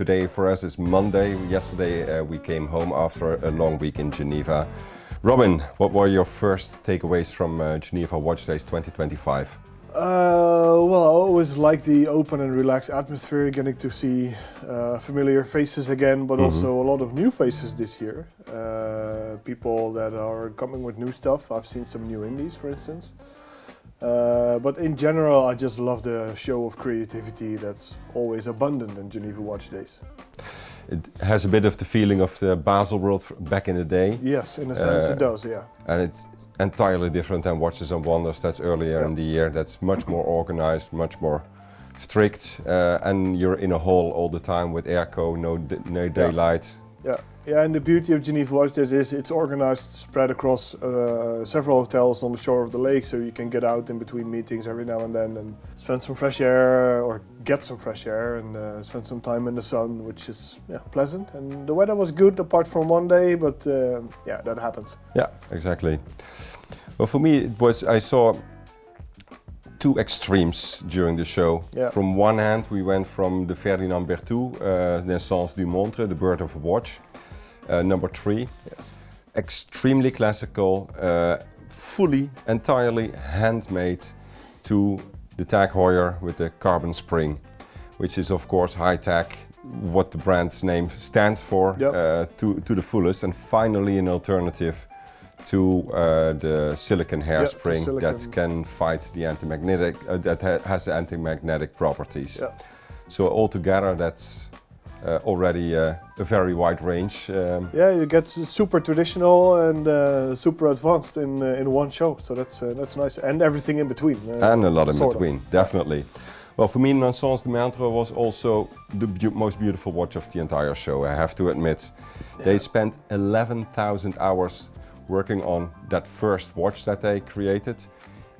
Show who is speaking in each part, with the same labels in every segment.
Speaker 1: Today for us is Monday. Yesterday we came home after a long week in Geneva. Robin, what were your first takeaways from Geneva Watch Days 2025?
Speaker 2: Well, I always like the open and relaxed atmosphere, getting to see familiar faces again, but also a lot of new faces this year. People that are coming with new stuff. I've seen some new indies, for instance. But in general, I just love the show of creativity that's always abundant in Geneva Watch Days.
Speaker 1: It has a bit of the feeling of the Basel world back in the day.
Speaker 2: Yes, in a sense it does, yeah.
Speaker 1: And it's entirely different than Watches and Wonders that's earlier in the year. That's much more organized, much more strict, and you're in a hall all the time with airco, no daylight.
Speaker 2: Yeah, and the beauty of Geneva Watch Days is it's organized, spread across several hotels on the shore of the lake, so you can get out in between meetings every now and then and spend some fresh air, or get some fresh air, and spend some time in the sun, which is pleasant. And the weather was good apart from one day, but that happens.
Speaker 1: Yeah, exactly. Well, for me, I saw two extremes during the show.
Speaker 2: Yeah.
Speaker 1: From one hand, we went from the Ferdinand Berthoud Naissance du Montre, the bird of a watch, number 3.
Speaker 2: Yes.
Speaker 1: Extremely classical, fully, entirely handmade to the tag Heuer with the carbon spring, which is of course high-tech, what the brand's name stands for, to the fullest, and finally an alternative to the silicon hairspring that can fight the anti-magnetic, that has the anti-magnetic properties.
Speaker 2: Yeah.
Speaker 1: So altogether, that's already a very wide range.
Speaker 2: You get super traditional and super advanced in one show, so that's nice, and everything in between.
Speaker 1: And a lot in between, definitely. Well, for me, Naissance du Montre was also the most beautiful watch of the entire show, I have to admit. They spent 11,000 hours working on that first watch that they created.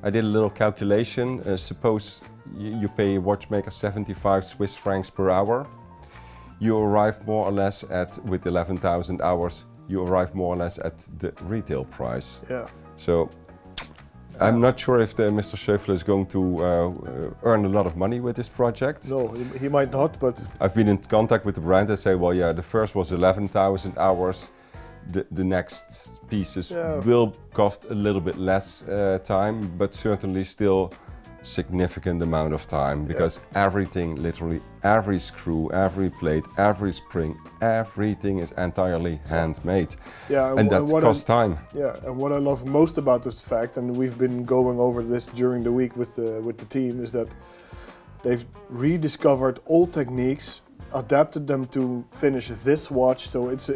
Speaker 1: I did a little calculation. Suppose you pay a watchmaker 75 Swiss francs per hour. You arrive more or less at, with 11,000 hours, you arrive more or less at the retail price.
Speaker 2: Yeah.
Speaker 1: So I'm not sure if Mr. Schöffler is going to earn a lot of money with this project.
Speaker 2: No, he might not, but
Speaker 1: I've been in contact with the brand. They say, well, yeah, the first was 11,000 hours. The next pieces will cost a little bit less time, but certainly still significant amount of time, because everything, literally every screw, every plate, every spring, everything is entirely handmade.
Speaker 2: Yeah,
Speaker 1: and that costs time.
Speaker 2: Yeah, and what I love most about this fact, and we've been going over this during the week with the team, is that they've rediscovered old techniques, adapted them to finish this watch. So it's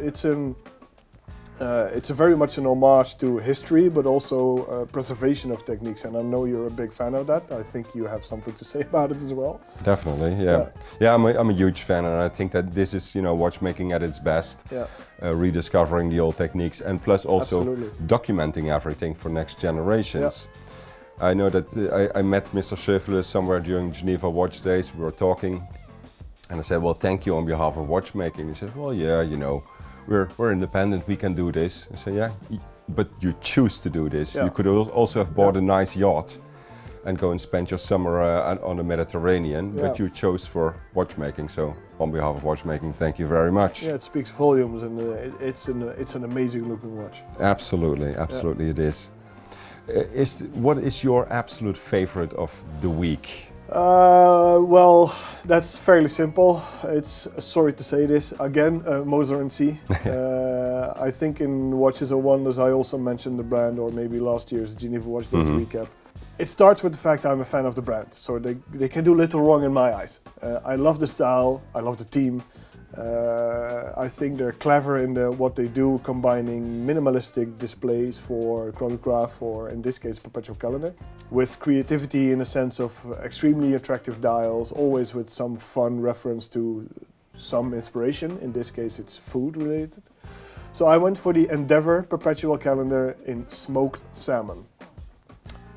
Speaker 2: very much an homage to history, but also preservation of techniques, and I know you're a big fan of that. I think you have something to say about it as well.
Speaker 1: Definitely, yeah. I'm a huge fan, and I think that this is, watchmaking at its best.
Speaker 2: Yeah.
Speaker 1: Rediscovering the old techniques, and plus also documenting everything for next generations. Yeah. I know that I met Mr. Schöffler somewhere during Geneva Watch Days. We were talking, and I said, well, thank you on behalf of watchmaking. He said, well, yeah, we're independent, we can do this. I say, yeah, but you choose to do this. Yeah. You could also have bought a nice yacht and go and spend your summer on the Mediterranean, but you chose for watchmaking. So on behalf of watchmaking, thank you very much.
Speaker 2: Yeah, it speaks volumes, and it's an amazing looking watch.
Speaker 1: Absolutely, it is. What is your absolute favorite of the week?
Speaker 2: Well, that's fairly simple. It's, sorry to say this again, Moser & C. I think in Watches and Wonders I also mentioned the brand, or maybe last year's Geneva Watch Days recap. It starts with the fact I'm a fan of the brand, so they can do little wrong in my eyes. I love the style, I love the team. I think they're clever in what they do, combining minimalistic displays for chronograph, or in this case perpetual calendar, with creativity in a sense of extremely attractive dials, always with some fun reference to some inspiration. In this case it's food related. So I went for the Endeavour perpetual calendar in smoked salmon.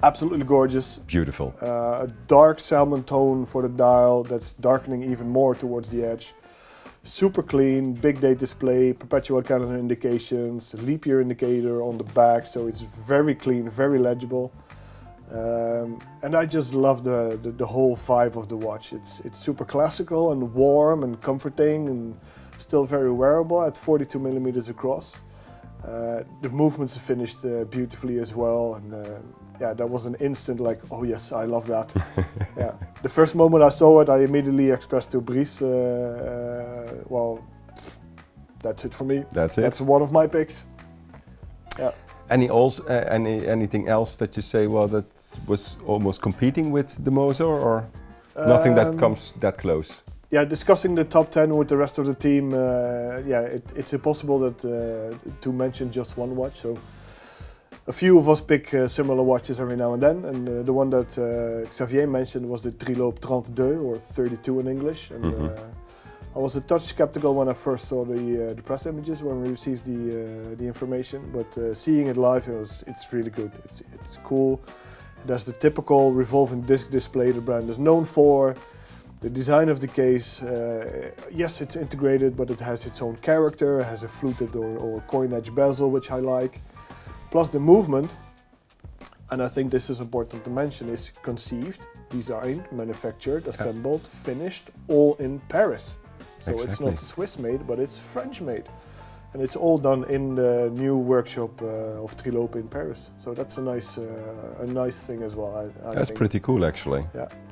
Speaker 2: Absolutely gorgeous.
Speaker 1: Beautiful.
Speaker 2: A dark salmon tone for the dial that's darkening even more towards the edge. Super clean, big date display, perpetual calendar indications, leap year indicator on the back, so it's very clean, very legible. And I just love the whole vibe of the watch. It's super classical and warm and comforting and still very wearable at 42 millimeters across. The movements are finished beautifully as well, and yeah, that was an instant like, oh yes, I love that. Yeah, the first moment I saw it, I immediately expressed to Brice, well, that's it for me.
Speaker 1: That's it.
Speaker 2: That's one of my picks. Yeah.
Speaker 1: Anything else that you say? Well, that was almost competing with the Moser, or nothing that comes that close.
Speaker 2: Yeah, discussing the top 10 with the rest of the team, yeah, it's impossible that to mention just one watch. So a few of us pick similar watches every now and then, and the one that Xavier mentioned was the Trilope 32, or 32 in English. And I was a touch skeptical when I first saw the press images when we received the information, but seeing it live, it's really good. It's cool. It has the typical revolving disc display the brand is known for. The design of the case, yes, it's integrated, but it has its own character. It has a fluted or coin edge bezel, which I like. Plus the movement, and I think this is important to mention, is conceived, designed, manufactured, assembled, finished, all in Paris. So exactly. It's not Swiss made, but it's French made. And it's all done in the new workshop of Trilope in Paris. So that's a nice thing as well, I
Speaker 1: That's
Speaker 2: think.
Speaker 1: Pretty cool, actually.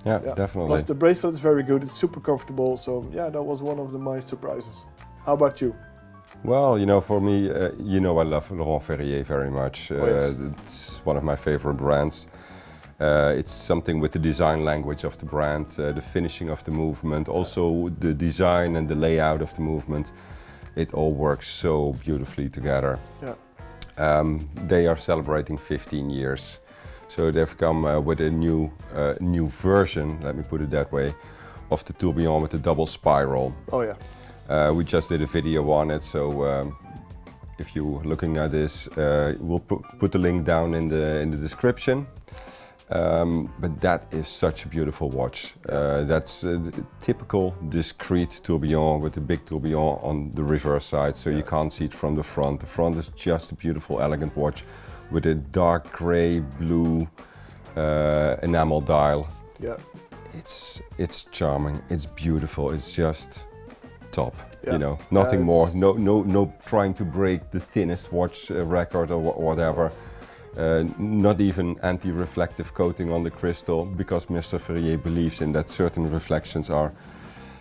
Speaker 1: Yeah, definitely.
Speaker 2: Plus the bracelet is very good, it's super comfortable. So yeah, that was one of my surprises. How about you?
Speaker 1: Well, you know, for me, you know I love Laurent Ferrier very much.
Speaker 2: Yes.
Speaker 1: It's one of my favorite brands. It's something with the design language of the brand, the finishing of the movement, also the design and the layout of the movement. It all works so beautifully together.
Speaker 2: Yeah.
Speaker 1: They are celebrating 15 years. So they've come with a new version, let me put it that way, of the tourbillon with the double spiral.
Speaker 2: Oh yeah.
Speaker 1: We just did a video on it, so if you're looking at this, we'll put the link down in the description. But that is such a beautiful watch. That's a typical discreet tourbillon with a big tourbillon on the reverse side, so you can't see it from the front. The front is just a beautiful, elegant watch with a dark grey, blue enamel dial.
Speaker 2: Yeah.
Speaker 1: It's charming. It's beautiful. It's just top.
Speaker 2: Yeah.
Speaker 1: You know, nothing more. No trying to break the thinnest watch record or whatever. Not even anti-reflective coating on the crystal, because Mr. Ferrier believes in that certain reflections are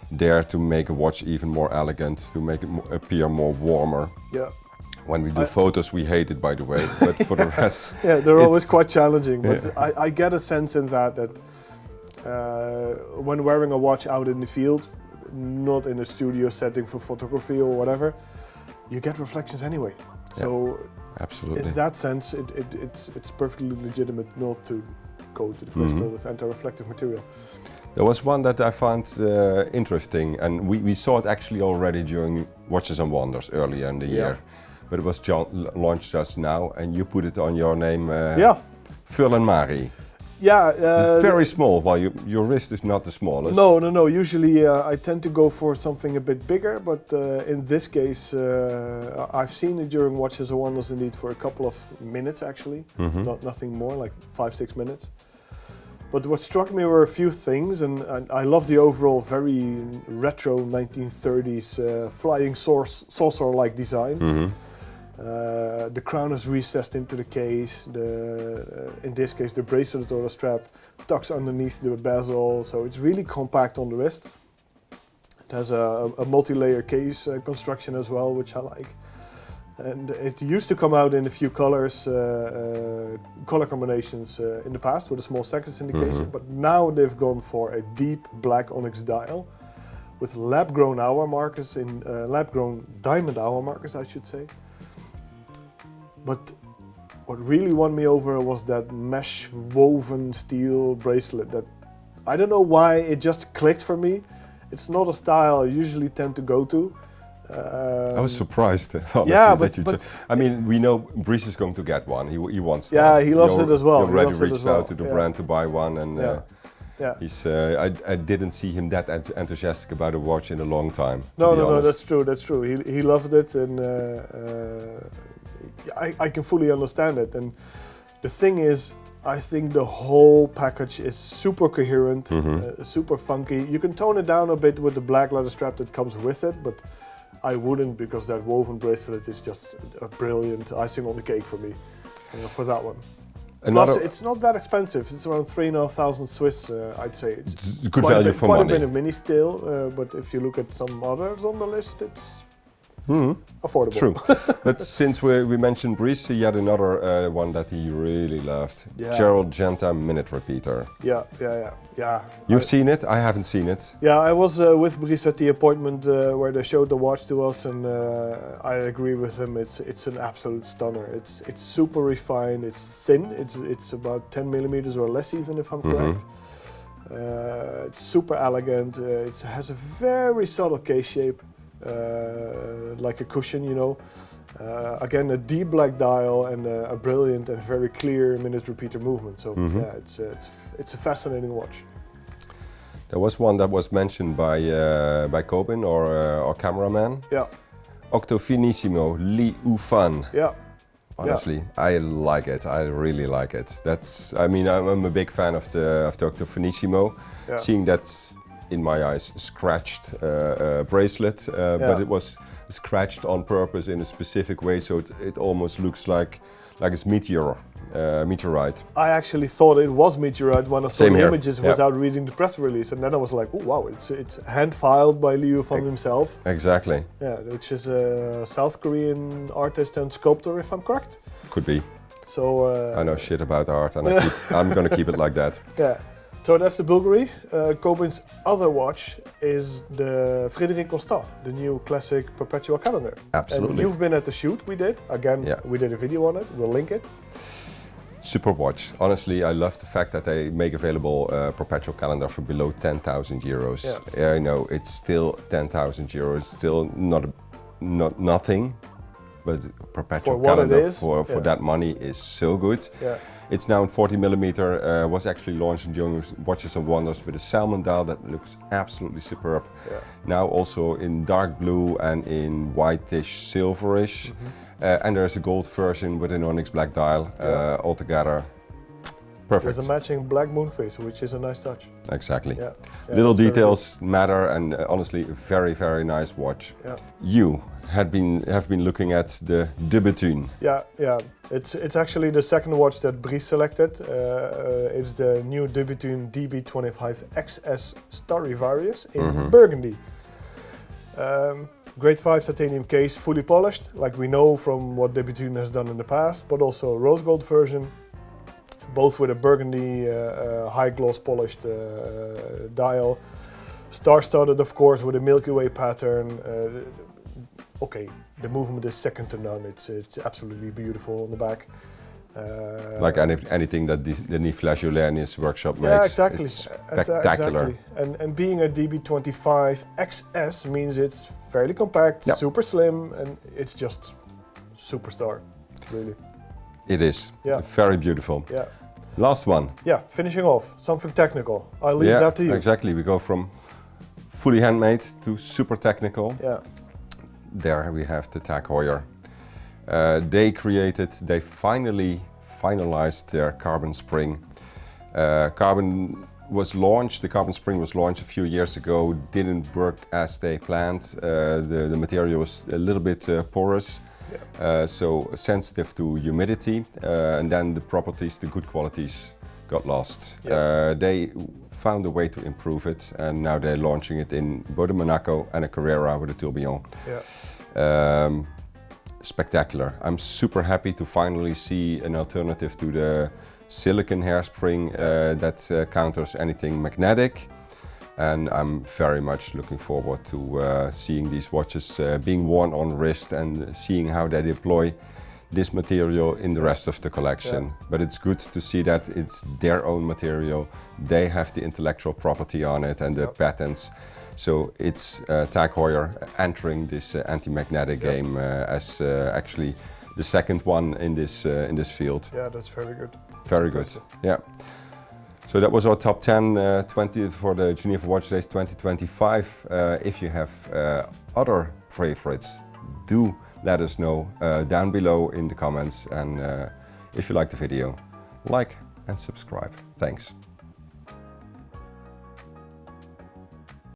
Speaker 1: there to make a watch even more elegant, to make it appear more warmer.
Speaker 2: Yeah.
Speaker 1: When we do photos, we hate it, by the way, but for the rest...
Speaker 2: Yeah, they're always quite challenging, but yeah. I get a sense in that when wearing a watch out in the field, not in a studio setting for photography or whatever, you get reflections anyway. Yeah. So.
Speaker 1: Absolutely.
Speaker 2: In that sense, it's perfectly legitimate not to coat the crystal with anti-reflective material.
Speaker 1: There was one that I found interesting, and we saw it actually already during Watches and Wonders earlier in the year, but it was launched just now, and you put it on your name, Furlan Mari.
Speaker 2: Yeah,
Speaker 1: very small. While your wrist is not the smallest.
Speaker 2: No. Usually I tend to go for something a bit bigger, but in this case, I've seen it during Watches and Wonders indeed for a couple of minutes actually, nothing more, like 5-6 minutes. But what struck me were a few things, and I love the overall very retro 1930s flying saucer-like design. The crown is recessed into the case. In this case, the bracelet or the strap tucks underneath the bezel, so it's really compact on the wrist. It has a multi-layer case construction as well, which I like. And it used to come out in a few colors, color combinations in the past with a small seconds indication, but now they've gone for a deep black onyx dial with lab-grown hour markers lab-grown diamond hour markers, I should say. But what really won me over was that mesh woven steel bracelet that, I don't know why, it just clicked for me. It's not a style I usually tend to go to.
Speaker 1: I was surprised, honestly,
Speaker 2: but
Speaker 1: I mean, we know Brice is going to get one. He wants one.
Speaker 2: Yeah, he loves it as well.
Speaker 1: He already reached out to the brand to buy one, and
Speaker 2: he's.
Speaker 1: I didn't see him that enthusiastic about a watch in a long time.
Speaker 2: No, that's true. He loved it, and I can fully understand it. And the thing is, I think the whole package is super coherent, super funky. You can tone it down a bit with the black leather strap that comes with it, but I wouldn't, because that woven bracelet is just a brilliant icing on the cake for me, for that one. Plus, it's not that expensive. It's around 3,500 Swiss, I'd say. It's
Speaker 1: good value for
Speaker 2: money.
Speaker 1: money.
Speaker 2: Quite a bit of mini still, but if you look at some others on the list, it's affordable.
Speaker 1: True. But since we mentioned Brice, he had another one that he really loved.
Speaker 2: Yeah.
Speaker 1: Gerald Genta minute repeater.
Speaker 2: Yeah.
Speaker 1: You've seen it? I haven't seen it.
Speaker 2: Yeah, I was with Brice at the appointment where they showed the watch to us, and I agree with him. It's an absolute stunner. It's super refined. It's thin. It's about 10 millimeters or less, even if I'm correct. It's super elegant. It has a very subtle case shape. Like a cushion, you know. Again, a deep black dial and a brilliant and very clear minute repeater movement. So yeah, it's a fascinating watch.
Speaker 1: There was one that was mentioned by Kobin, our cameraman.
Speaker 2: Yeah.
Speaker 1: Octo Finissimo Li Ufan.
Speaker 2: Yeah.
Speaker 1: Honestly, I like it. I really like it. I mean, I'm a big fan of the Octo Finissimo.
Speaker 2: Yeah.
Speaker 1: Seeing that, in my eyes, scratched bracelet, but it was scratched on purpose in a specific way, so it almost looks like it's meteorite.
Speaker 2: I actually thought it was meteorite when I saw the images without reading the press release, and then I was like, oh wow, it's hand filed by Liu Fan himself.
Speaker 1: Exactly.
Speaker 2: Yeah, which is a South Korean artist and sculptor, if I'm correct.
Speaker 1: Could be.
Speaker 2: So
Speaker 1: I know shit about art, and I'm going to keep it like that.
Speaker 2: Yeah. So that's the Bulgari. Kobin's other watch is the Frédéric Constant, the new classic perpetual calendar.
Speaker 1: Absolutely.
Speaker 2: And you've been at the shoot we did. Again, we did a video on it. We'll link it.
Speaker 1: Super watch. Honestly, I love the fact that they make available perpetual calendar for below 10,000 euros. Yeah. I know it's still 10,000 euros, still not nothing, but perpetual calendar for that money is so good.
Speaker 2: Yeah.
Speaker 1: It's now in 40 millimeter, was actually launched in Watches and Wonders with a salmon dial that looks absolutely superb. Yeah. Now also in dark blue and in whitish silverish. And there's a gold version with an onyx black dial altogether. Perfect.
Speaker 2: There's a matching black moon face, which is a nice touch.
Speaker 1: Exactly.
Speaker 2: Yeah.
Speaker 1: Little details matter, and honestly, a very, very nice watch. Yeah. You have been looking at the De Bethune.
Speaker 2: Yeah. It's actually the second watch that Brice selected. It's the new De Bethune DB25 XS Starry Various in burgundy. Grade 5 titanium case, fully polished, like we know from what De Bethune has done in the past, but also a rose gold version, both with a burgundy high gloss polished dial. Star-studded, of course, with a Milky Way pattern. Okay, the movement is second to none. It's absolutely beautiful on the back.
Speaker 1: Like anything that Denis Flageolet in his workshop makes.
Speaker 2: Yeah, exactly.
Speaker 1: It's spectacular.
Speaker 2: Exactly. And being a DB25 XS means it's fairly compact, super slim, and it's just superstar, really.
Speaker 1: It is. Yeah. Very beautiful.
Speaker 2: Yeah.
Speaker 1: Last one.
Speaker 2: Yeah, finishing off, something technical. I'll leave that to you.
Speaker 1: Exactly. We go from fully handmade to super technical.
Speaker 2: Yeah.
Speaker 1: There we have the Tag Heuer. They finally finalized their carbon spring. The carbon spring was launched a few years ago, didn't work as they planned. The material was a little bit porous, so sensitive to humidity, and then the good qualities got lost. They found a way to improve it, and now they're launching it in both a Monaco and a Carrera with a tourbillon. Spectacular. I'm super happy to finally see an alternative to the silicon hairspring that counters anything magnetic, and I'm very much looking forward to seeing these watches being worn on wrist and seeing how they deploy this material in the rest of the collection. But it's good to see that it's their own material, they have the intellectual property on it and the patents. So it's Tag Heuer entering this anti-magnetic game as actually the second one in this field.
Speaker 2: Yeah, that's very good.
Speaker 1: Very good. Yeah. So that was our top 10 20 for the Geneva Watch Days 2025. If you have other favorites, do let us know down below in the comments. And if you like the video, like, and subscribe. Thanks.